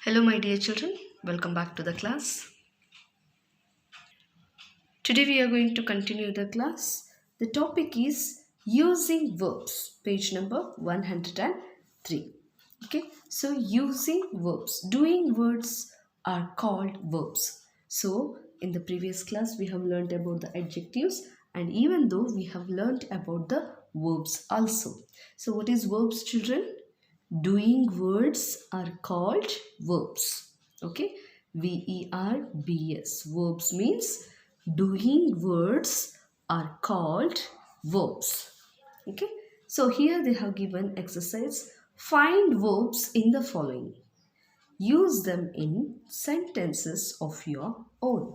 Hello my dear children, welcome back to the class. Today we are going to continue the class. The topic is using verbs, page number 103. Okay, so using verbs, doing words are called verbs. So in the previous class we have learned about the adjectives, and even though we have learned about the verbs also. So what is verbs, children? Doing words are called verbs. Okay, verbs. Verbs means doing words are called verbs. Okay, so here they have given exercise. Find verbs in the following. Use them in sentences of your own.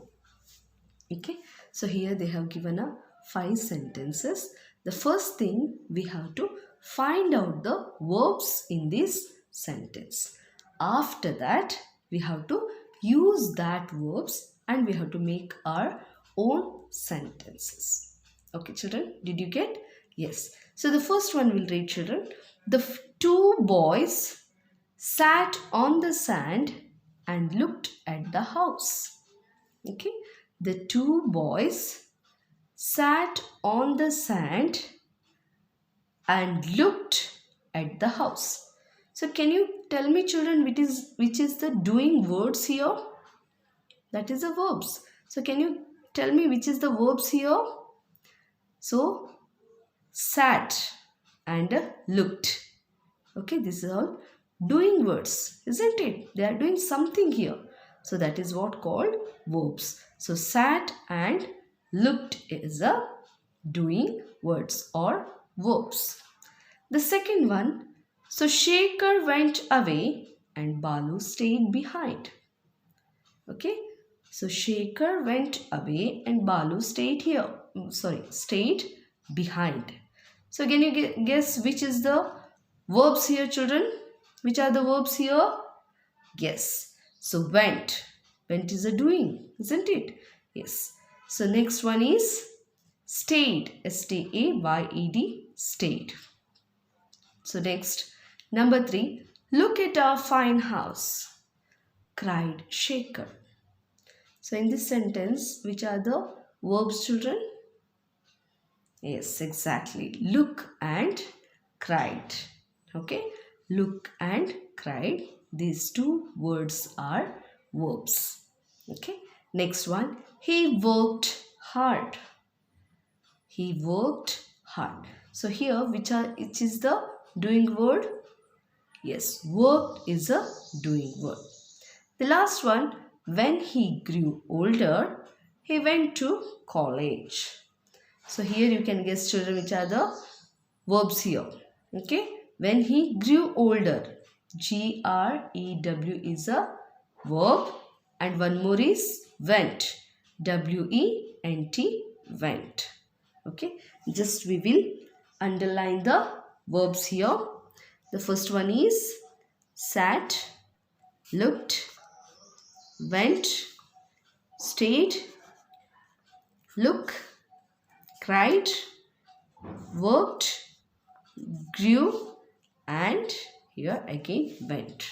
Okay, so here they have given a 5 sentences. The first thing we have to find out the verbs in this sentence. After that we have to use that verbs and we have to make our own sentences. Okay children, did you get? Yes. So the first one will read, children. The two boys sat on the sand and looked at the house. Okay, the two boys sat on the sand and looked at the house. So can you tell me, children, which is the doing words here? That is the verbs. So can you tell me which is the verbs here? So sat and looked. Okay, this is all doing words, isn't it? They are doing something here. So that is what called verbs. So sat and looked is a doing words or verbs. The second one, so Shaker went away and Balu stayed behind. Okay, so Shaker went away and Balu stayed here. Stayed behind. So can you guess which is the verbs here, children? Which are the verbs here? Yes. So went. Went is a doing, isn't it? Yes. So next one is stayed. S-T-A-Y-E-D. Stayed. So next, number 3. Look at our fine house, cried Shaker. So in this sentence, which are the verbs, children? Yes, exactly. Look and cried. Okay. Look and cried. These two words are verbs. Okay. Next one. He worked hard. He worked hard. So here which is the doing word? Yes, worked is a doing word. The last one. When he grew older, he went to college. So here you can guess, children, which are the verbs here. Okay. When he grew older, G-R-E-W is a verb, and one more is went, W-E-N-T, went. Okay. Just we will underline the verbs here. The first one is sat, looked, went, stayed, look, cried, worked, grew, and here again went.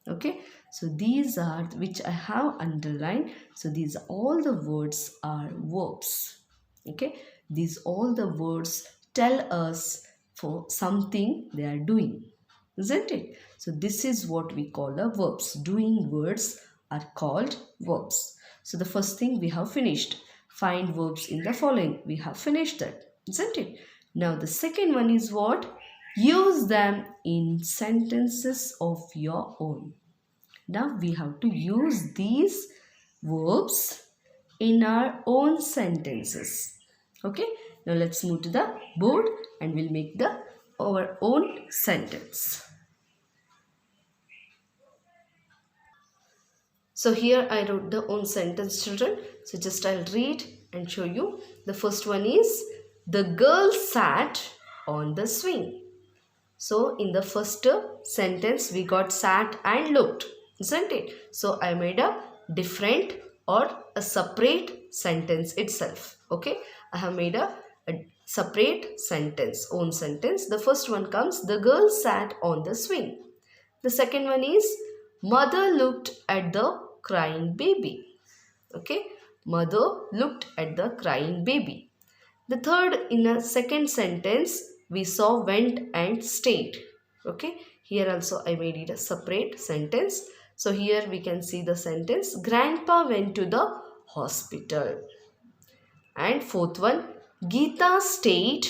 Okay, so these are which I have underlined. So these all the words are verbs. Okay, these all the words tell us for something they are doing, isn't it? So this is what we call the verbs. Doing words are called verbs. So the first thing we have finished. Find verbs in the following. We have finished that, isn't it? Now the second one is what? Use them in sentences of your own. Now we have to use these verbs in our own sentences. Okay. Now let's move to the board and we'll make our own sentence. So here I wrote the own sentence, children. So just I'll read and show you. The first one is, the girl sat on the swing. So in the first sentence we got sat and looked, isn't it? So I made a different or a separate sentence itself. Okay, I have made a separate sentence, own sentence. The first one comes, the girl sat on the swing. The second one is, Mother looked at the crying baby. Okay, mother looked at the crying baby. The third, in a second sentence, we saw went and stayed. Okay, here also I made it a separate sentence. So here we can see the sentence, Grandpa went to the hospital. And fourth one, Geeta stayed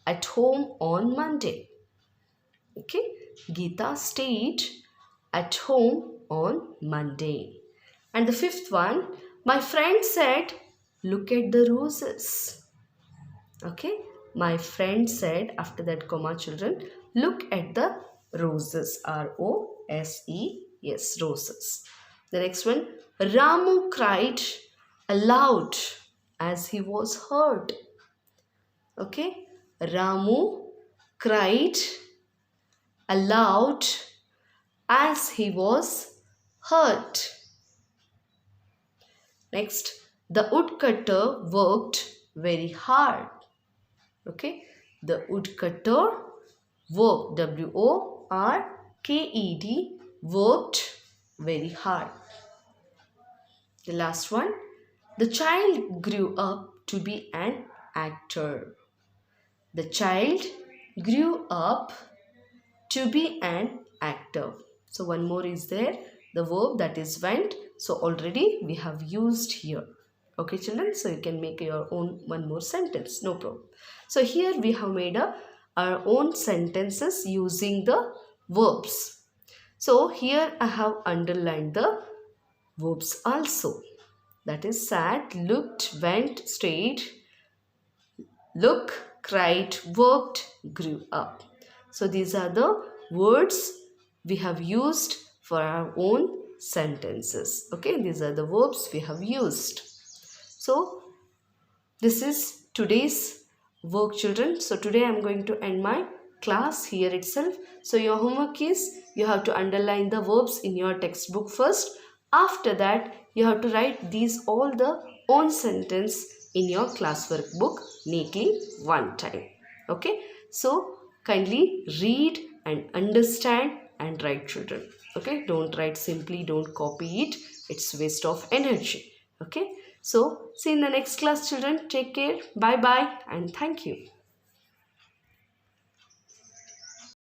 at home on Monday. Okay, Geeta stayed at home on Monday. And the fifth one, my friend said, look at the roses. Okay, my friend said, after that comma children, look at the roses. R-O-S-E-S, roses. The next one, Ramu cried aloud as he was hurt. Okay, Ramu cried aloud as he was hurt. Next, the woodcutter worked very hard. Okay, the woodcutter worked, W-O-R-K-E-D, worked very hard. The last one, the child grew up to be an actor. The child grew up to be an actor. So one more is there, the verb that is went. So already we have used here. Okay children, so you can make your own one more sentence, no problem. So here we have made our own sentences using the verbs. So here I have underlined the verbs also. That is sat, looked, went, stayed, look, cried, worked, grew up. So these are the words we have used for our own sentences. Okay, these are the verbs we have used. So this is today's work children. So today I am going to end my class here itself. So your homework is you have to underline the verbs in your textbook first. After that you have to write these all the own sentence in your classwork book neatly one time. Okay, so kindly read and understand and write children. Okay, don't write simply, don't copy it, it's waste of energy. Okay, so see you in the next class children. Take care, bye bye and thank you.